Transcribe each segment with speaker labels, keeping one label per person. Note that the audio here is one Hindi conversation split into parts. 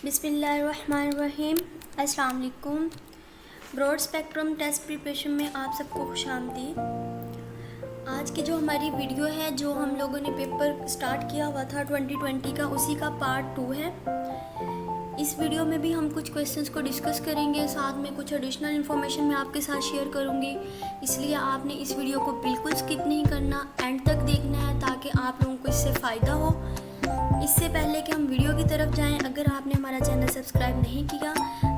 Speaker 1: बिस्मिल्लाहिर्रहमानिर्रहीम। अस्सलाम वालेकुम। ब्रॉड स्पेक्ट्रम टेस्ट प्रिपरेशन में आप सबको खुशामदीद। आज की जो हमारी वीडियो है, जो हम लोगों ने पेपर स्टार्ट किया हुआ था 2020 का, उसी का पार्ट 2 है। इस वीडियो में भी हम कुछ क्वेश्चंस को डिस्कस करेंगे, साथ में कुछ एडिशनल इन्फॉर्मेशन मैं आपके साथ शेयर करूंगी। इसलिए आपने इस वीडियो को बिल्कुल स्किप नहीं करना, एंड तक देखना है ताकि आप लोगों को इससे फ़ायदा हो। इससे पहले कि हम वीडियो की तरफ जाएं, अगर आपने हमारा चैनल सब्सक्राइब नहीं किया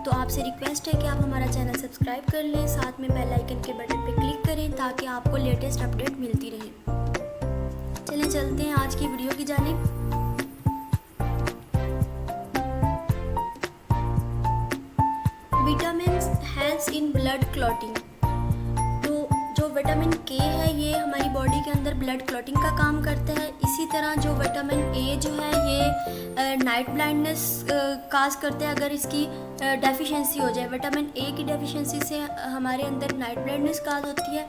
Speaker 1: तो आपसे रिक्वेस्ट है कि आप हमारा चैनल सब्सक्राइब कर लें, साथ में बेल आइकन के बटन पर क्लिक करें ताकि आपको लेटेस्ट अपडेट मिलती रहे। चलिए चलते हैं आज की वीडियो की जानिब। Vitamin helps in blood clotting. तो जो विटामिन के है, ये हमारी बॉडी के अंदर ब्लड क्लॉटिंग का काम करता है। इसी तरह जो विटामिन ए जो है, ये नाइट ब्लाइंडनेस काज करता है अगर इसकी डेफिशिएंसी हो जाए। विटामिन ए की डेफिशिएंसी से हमारे अंदर नाइट ब्लाइंडनेस काज होती है।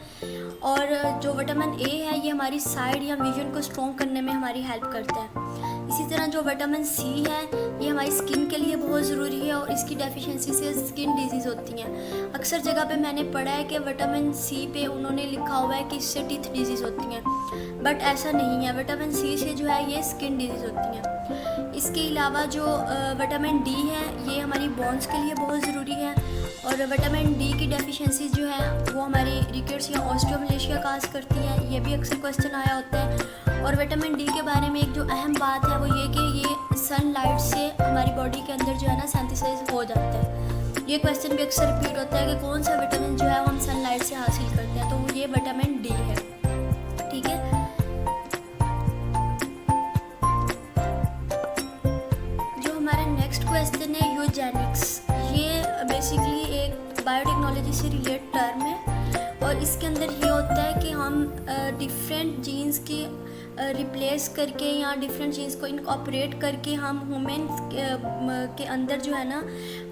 Speaker 1: और जो विटामिन ए है, ये हमारी साइड या विजन को स्ट्रॉन्ग करने में हमारी हेल्प करता है। इसी तरह जो विटामिन सी है, ये हमारी स्किन के लिए बहुत ज़रूरी है और इसकी डेफिशिएंसी से स्किन डिजीज़ होती हैं। अक्सर जगह पे मैंने पढ़ा है कि विटामिन सी पे उन्होंने लिखा हुआ है कि इससे टीथ डिजीज़ होती हैं, बट ऐसा नहीं है। विटामिन सी से जो है ये स्किन डिजीज़ होती हैं। इसके अलावा जो विटामिन डी है, ये हमारी बोन्स के लिए बहुत ज़रूरी है। और विटामिन डी की डेफिशिएंसी जो है वो हमारी रिकेट्स या ऑस्टियोमलेशिया काज करती है। ये भी अक्सर क्वेश्चन आया होता है। और विटामिन डी के बारे में एक जो अहम बात है वो ये कि ये सनलाइट से हमारी बॉडी के अंदर जो है ना सिंथेसाइज हो जाता है। ये क्वेश्चन भी अक्सर रिपीट होता है कि कौन सा विटामिन जो है वो हम सनलाइट से हासिल करते हैं, तो ये विटामिन डी है। ठीक है। जो हमारा नेक्स्ट क्वेश्चन है यूजेनिक्स। ये बेसिकली एक बायोटेक्नोलॉजी से रिलेटेड टर्म है और इसके अंदर ये होता है कि हम डिफरेंट जीन्स की रिप्लेस करके या डिफरेंट चीज़ को इनकॉपरेट करके हम ह्यूमन के अंदर जो है ना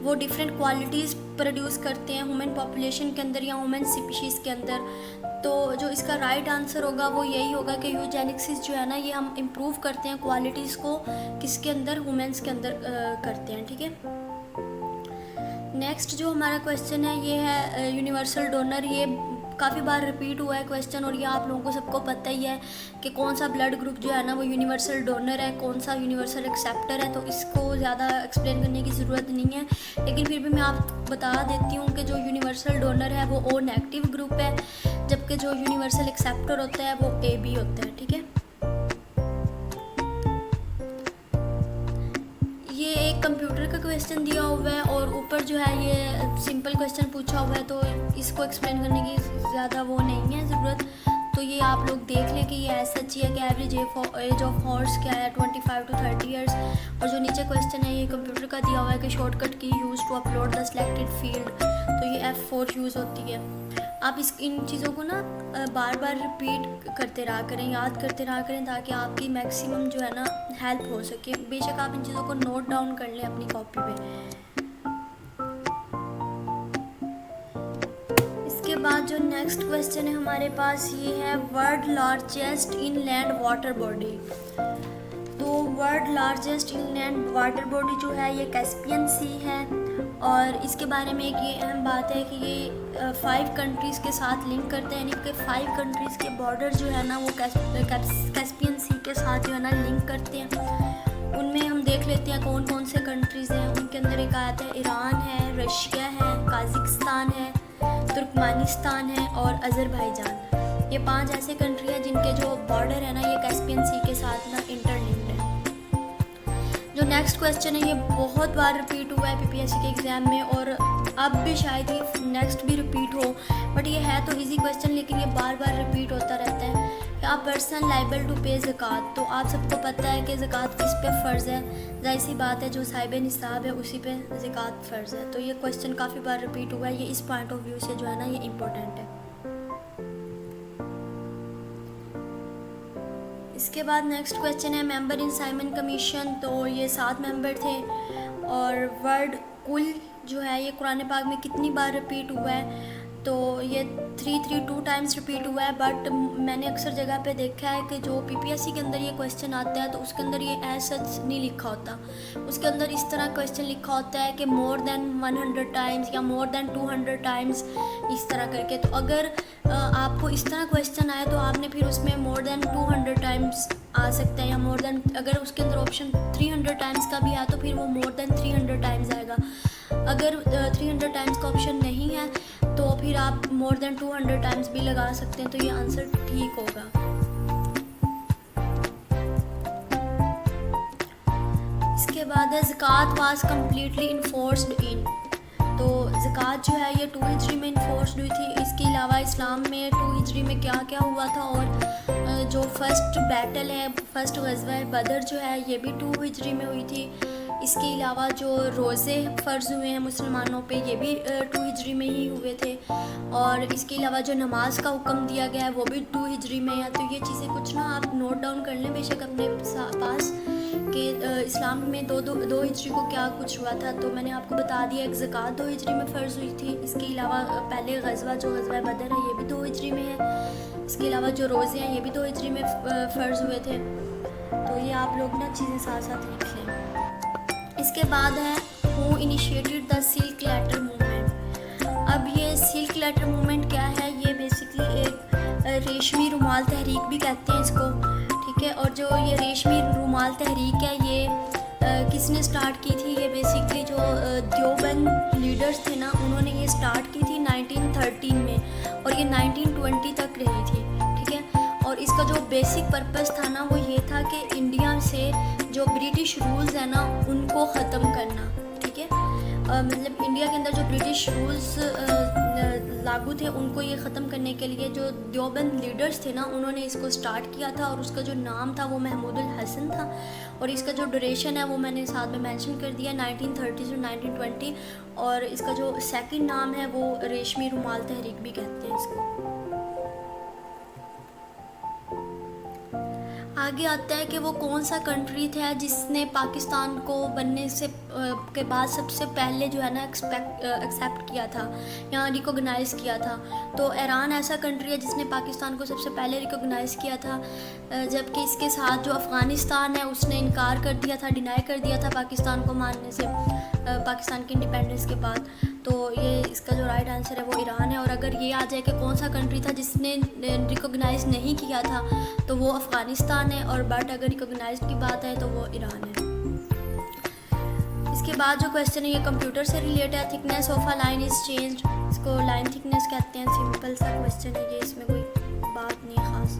Speaker 1: वो डिफरेंट क्वालिटीज़ प्रोड्यूस करते हैं ह्यूमन पॉपुलेशन के अंदर या ह्यूमन स्पीशीज़ के अंदर। तो जो इसका राइट आंसर होगा वो यही होगा कि यूजेनिक्सिस जो है ना, ये हम इम्प्रूव करते हैं क्वालिटीज़ को किसके अंदर, ह्यूमन्स के अंदर करते हैं। ठीक है। नेक्स्ट जो हमारा क्वेश्चन है ये है यूनिवर्सल डोनर। ये काफ़ी बार रिपीट हुआ है क्वेश्चन और ये आप लोगों को सबको पता ही है कि कौन सा ब्लड ग्रुप जो है ना वो यूनिवर्सल डोनर है, कौन सा यूनिवर्सल एक्सेप्टर है। तो इसको ज़्यादा एक्सप्लेन करने की ज़रूरत नहीं है, लेकिन फिर भी मैं आपको बता देती हूँ कि जो यूनिवर्सल डोनर है वो ओ नेगेटिव ग्रुप है, जबकि जो यूनिवर्सल एक्सेप्टर होता है वो ए बी होता है। ठीक है। ये एक कंप्यूटर का क्वेश्चन दिया हुआ है और ऊपर जो है ये सिंपल क्वेश्चन पूछा हुआ है, तो इसको एक्सप्लेन करने की ज़्यादा वो नहीं है ज़रूरत। तो ये आप लोग देख लें कि ये ऐसा सच्ची है कि एवरेज एज ऑफ हॉर्स क्या है, 25 to 30 ईयर्स। और जो नीचे क्वेश्चन है ये कंप्यूटर का दिया हुआ है कि shortcut key use to upload the selected field, तो ये F4 यूज़ होती है। आप इन चीज़ों को ना बार बार रिपीट करते रहा करें, याद करते रहा करें, ताकि आपकी मैक्सिमम जो है ना हेल्प हो सके। बेशक आप इन चीज़ों को नोट डाउन कर लें अपनी कॉपी पे। इसके बाद जो नेक्स्ट क्वेश्चन है हमारे पास ये है world largest inland water body. तो world largest inland water body जो है ये कैस्पियन सी है। और इसके बारे में एक ये अहम बात है कि ये 5 कंट्रीज़ के साथ लिंक करते हैं, यानी कि 5 कंट्रीज़ के बॉर्डर जो है ना वो कैस्पियन सी के साथ जो है ना लिंक करते हैं। उनमें हम देख लेते हैं कौन कौन से कंट्रीज़ हैं। उनके अंदर एक आता है ईरान है, रशिया है, काज़ाकिस्तान है, तुर्कमेनिस्तान है और अज़रबैजान। ये 5 ऐसे कंट्री हैं जिनके जो बॉर्डर है ना ये कैस्पियन सी के साथ ना इंटरलिंक्ड है। जो नेक्स्ट क्वेश्चन है ये बहुत बार रिपीट हुआ है पीपीएससी के एग्ज़ाम में और अब भी शायद ये नेक्स्ट भी रिपीट हो, बट ये है तो इजी क्वेश्चन लेकिन ये बार बार रिपीट होता रहता है कि आप पर्सन लाइबल टू पे ज़कात। तो आप सबको पता है कि ज़कात किस पे फ़र्ज़ है, जाहिर सी बात है जो साहिब निसाब है उसी पे ज़कात फ़र्ज़ है। तो ये क्वेश्चन काफ़ी बार रिपीट हुआ है, ये इस पॉइंट ऑफ व्यू से जो है ना ये इम्पोर्टेंट है। इसके बाद नेक्स्ट क्वेश्चन है मेंबर इन साइमन कमीशन। तो ये 7 मेंबर थे और वर्ड कुल जो है ये कुरान पाक में कितनी बार रिपीट हुआ है, तो ये 332 टाइम्स रिपीट हुआ है, बट मैंने अक्सर जगह पे देखा है कि जो पीपीएससी के अंदर ये क्वेश्चन आता है तो उसके अंदर ये एज सच नहीं लिखा होता, उसके अंदर इस तरह क्वेश्चन लिखा होता है कि मोर देन 100 टाइम्स या मोर देन 200 टाइम्स, इस तरह करके। तो अगर आपको इस तरह क्वेश्चन आए तो आपने फिर उसमें मोर देन 200 टाइम्स आ सकता है, या मोर देन, अगर उसके अंदर ऑप्शन 300 टाइम्स का भी आया तो फिर वो मोर देन 300 टाइम्स आएगा। अगर 300 टाइम्स का ऑप्शन नहीं है तो फिर आप मोर देन 200 टाइम्स भी लगा सकते हैं, तो ये आंसर ठीक होगा। इसके बाद है ज़कात वाज कम्प्लीटली इन्फोर्स्ड इन। तो ज़कात जो है ये 2 हिजरी में इन्फोर्स्ड हुई थी। इसके अलावा इस्लाम में 2 हिजरी में क्या क्या हुआ था, और जो फर्स्ट बैटल है, फर्स्ट ग़ज़वा बदर जो है ये भी 2 हिजरी में हुई थी। इसके अलावा जो रोज़े फ़र्ज़ हुए हैं मुसलमानों पे ये भी 2 हिजरी में ही हुए थे, और इसके अलावा जो नमाज का हुक्म दिया गया है वो भी 2 हिजरी में है। तो ये चीज़ें कुछ ना आप नोट डाउन कर लें बेशक अपने पास कि इस्लाम में दो हिजरी को क्या कुछ हुआ था। तो मैंने आपको बता दिया, एक ज़कात 2 हिजरी में फ़र्ज़ हुई थी। इसके अलावा पहले ग़ज़वा जो ग़ज़वा बदर है ये भी 2 हिजरी में है। इसके अलावा जो रोज़े हैं ये भी 2 हिजरी में फ़र्ज़ हुए थे। तो ये आप लोग ना चीज़ें साथ साथ लिख लें। इसके बाद है who initiated the silk letter movement. अब ये सिल्क लेटर मूवमेंट क्या है, ये बेसिकली एक रेशमी रुमाल तहरीक भी कहते हैं इसको, ठीक है। और जो ये रेशमी रुमाल तहरीक है ये किसने स्टार्ट की थी, ये बेसिकली जो देवबंद लीडर्स थे ना उन्होंने ये स्टार्ट की थी 1913 में, और ये 1920 तक रही थी, ठीक है। और इसका जो बेसिक पर्पस था ना वो ये था कि इंडिया से जो ब्रिटिश रूल्स है ना उनको ख़त्म करना, ठीक है। मतलब इंडिया के अंदर जो ब्रिटिश रूल्स लागू थे उनको ये ख़त्म करने के लिए जो देवबंद लीडर्स थे ना उन्होंने इसको स्टार्ट किया था, और उसका जो नाम था वो महमूदुल हसन था, और इसका जो ड्यूरेशन है वो मैंने साथ में मेंशन कर दिया 1930 से 1920, और इसका जो सेकंड नाम है वो रेशमी रुमाल तहरीक भी कहते हैं इसको। आगे आता है कि वो कौन सा कंट्री था जिसने पाकिस्तान को बनने से के बाद सबसे पहले जो है ना एक्सेप्ट किया था या रिकॉग्नाइज़ किया था। तो ईरान ऐसा कंट्री है जिसने पाकिस्तान को सबसे पहले रिकॉग्नाइज़ किया था, जबकि इसके साथ जो अफ़गानिस्तान है उसने इनकार कर दिया था, डिनाई कर दिया था पाकिस्तान को मानने से पाकिस्तान के इंडिपेंडेंस के बाद। तो ये इसका जो राइट आंसर है वो ईरान है। और अगर ये आ जाए कि कौन सा कंट्री था जिसने रिकॉग्नाइज़ नहीं किया था तो वो अफ़गानिस्तान है, और बट अगर रिकॉग्नाइज की बात है तो वो ईरान है। इसके बाद जो क्वेश्चन है ये कंप्यूटर से रिलेटेड है। Thickness of a line is changed, इसको लाइन थिकनेस कहते हैं। सिंपल सा क्वेश्चन है ये, इसमें कोई बात नहीं ख़ास।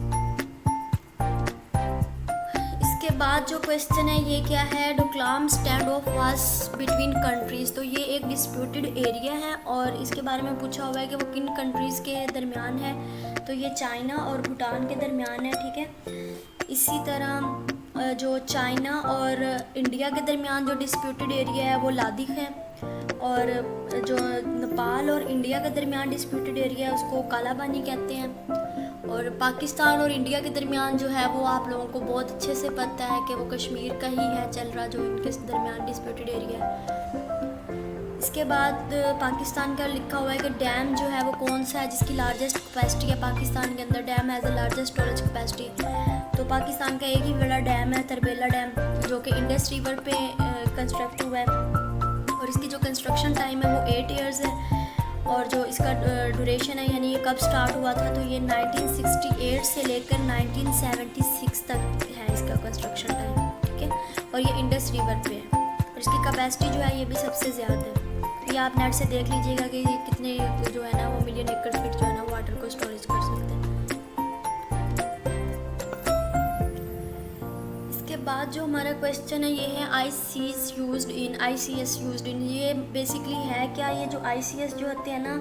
Speaker 1: इसके बाद जो क्वेश्चन है ये क्या है, Doklam stand of was between countries. तो ये एक डिस्प्यूटेड एरिया है और इसके बारे में पूछा हुआ है कि वो किन कंट्रीज़ के दरमियान है। तो ये चाइना और भूटान के दरमियान है, ठीक है। इसी तरह जो चाइना और इंडिया के दरमियान जो डिस्प्यूटेड एरिया है वो लादिख है, और जो नेपाल और इंडिया के दरमियान डिस्प्यूटेड एरिया है उसको कालाबानी कहते हैं। और पाकिस्तान और इंडिया के दरमियान जो है वो आप लोगों को बहुत अच्छे से पता है कि वो कश्मीर का ही है चल रहा, जो इनके दरमियान डिस्प्यूटेड एरिया है। इसके बाद पाकिस्तान का लिखा हुआ है कि डैम जो है वो कौन सा है जिसकी लार्जेस्ट कैपेसिटी है पाकिस्तान के अंदर। Dam has the largest storage capacity. तो पाकिस्तान का एक ही बड़ा डैम है तरबेला डैम, जो कि इंडस रिवर पे कंस्ट्रक्ट हुआ है, और इसकी जो कंस्ट्रक्शन टाइम है वो 8 ईयर्स है। और जो इसका ड्यूरेशन है यानी ये कब स्टार्ट हुआ था, तो ये 1968 से लेकर 1976 तक है इसका कंस्ट्रक्शन टाइम, ठीक है। और ये इंडस रिवर पे है, और इसकी कैपेसिटी जो है ये भी सबसे ज़्यादा है। तो ये आप नेट से देख लीजिएगा कि कितने जो है ना वो मिलियन एकड़ फीट जो है ना वाटर को स्टोरेज कर सकते हैं। इसके बाद जो हमारा क्वेश्चन है ये है ICS यूज्ड इन। ये बेसिकली है क्या, ये जो ICS जो होते हैं ना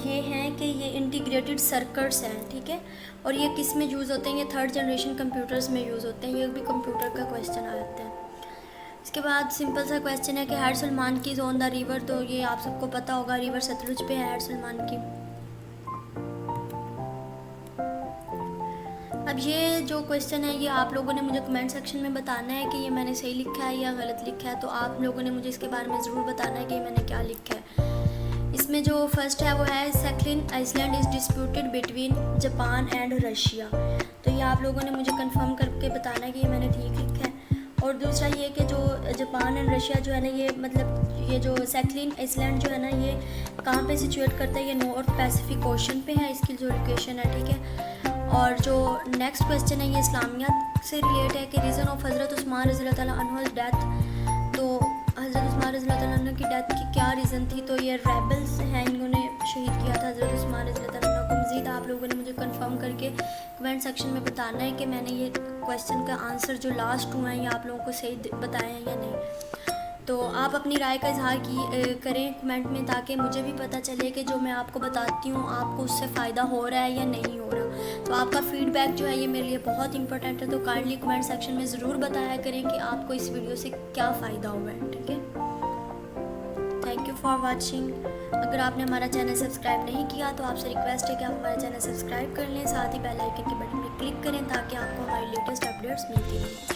Speaker 1: ये हैं कि ये इंटीग्रेटेड सर्किट्स हैं, ठीक है। और ये किस में यूज़ होते हैं, ये 3rd जनरेशन कंप्यूटर्स में यूज़ होते हैं। ये भी कंप्यूटर का क्वेश्चन आ जाता है। इसके बाद सिंपल सा क्वेश्चन है कि हैड सलमान की ऑन द रिवर। तो ये आप सबको पता होगा, रिवर सतलुज पे है हैड सलमान की। अब ये जो क्वेश्चन है ये आप लोगों ने मुझे कमेंट सेक्शन में बताना है कि ये मैंने सही लिखा है या गलत लिखा है। तो आप लोगों ने मुझे इसके बारे में ज़रूर बताना है कि मैंने क्या लिखा है। इसमें जो फर्स्ट है वो है Sakhalin island is disputed between Japan and Russia. तो ये आप लोगों ने मुझे कंफर्म करके बताना है कि ये मैंने ठीक लिखा है। और दूसरा ये कि जो जापान एंड रशिया जो है ना, ये मतलब ये जो सैकलिन आइसलैंड जो है ना, ये कहाँ पे सिचुएट करता है, ये नॉर्थ पैसिफिक ओशन पे है इसकी जो लोकेशन है, ठीक है। और जो नेक्स्ट क्वेश्चन है ये इस्लामिया से रिलेट है कि रीज़न ऑफ हज़रत उस्मान रज़ी अल्लाह तआला अन्हु डेथ। तो हज़रत उस्मान रज़ी अल्लाह तआला अन्हु की डेथ की क्या रीज़न थी, तो ये रेबल्स हैं, इन्होंने शहीद किया था हज़रत उस्मान रज़ी अल्लाह तआला अन्हु को। मज़ीद आप लोगों ने मुझे कंफर्म करके कमेंट सेक्शन में बताना है कि मैंने ये क्वेश्चन का आंसर जो लास्ट हुआ है ये आप लोगों को सही बताया है या नहीं। तो आप अपनी राय का इजहार करें कमेंट में, ताकि मुझे भी पता चले कि जो मैं आपको बताती हूँ आपको उससे फ़ायदा हो रहा है या नहीं हो रहा। तो आपका फीडबैक जो है ये मेरे लिए बहुत इंपॉर्टेंट है, तो काइंडली कमेंट सेक्शन में ज़रूर बताया करें कि आपको इस वीडियो से क्या फ़ायदा हुआ है, ठीक है। Thank you for watching. अगर आपने हमारा चैनल सब्सक्राइब नहीं किया तो आपसे रिक्वेस्ट है कि आप हमारा चैनल सब्सक्राइब कर लें, साथ ही बेल आइकन के बटन पर क्लिक करें ताकि आपको हमारी लेटेस्ट अपडेट्स मिलती रहें।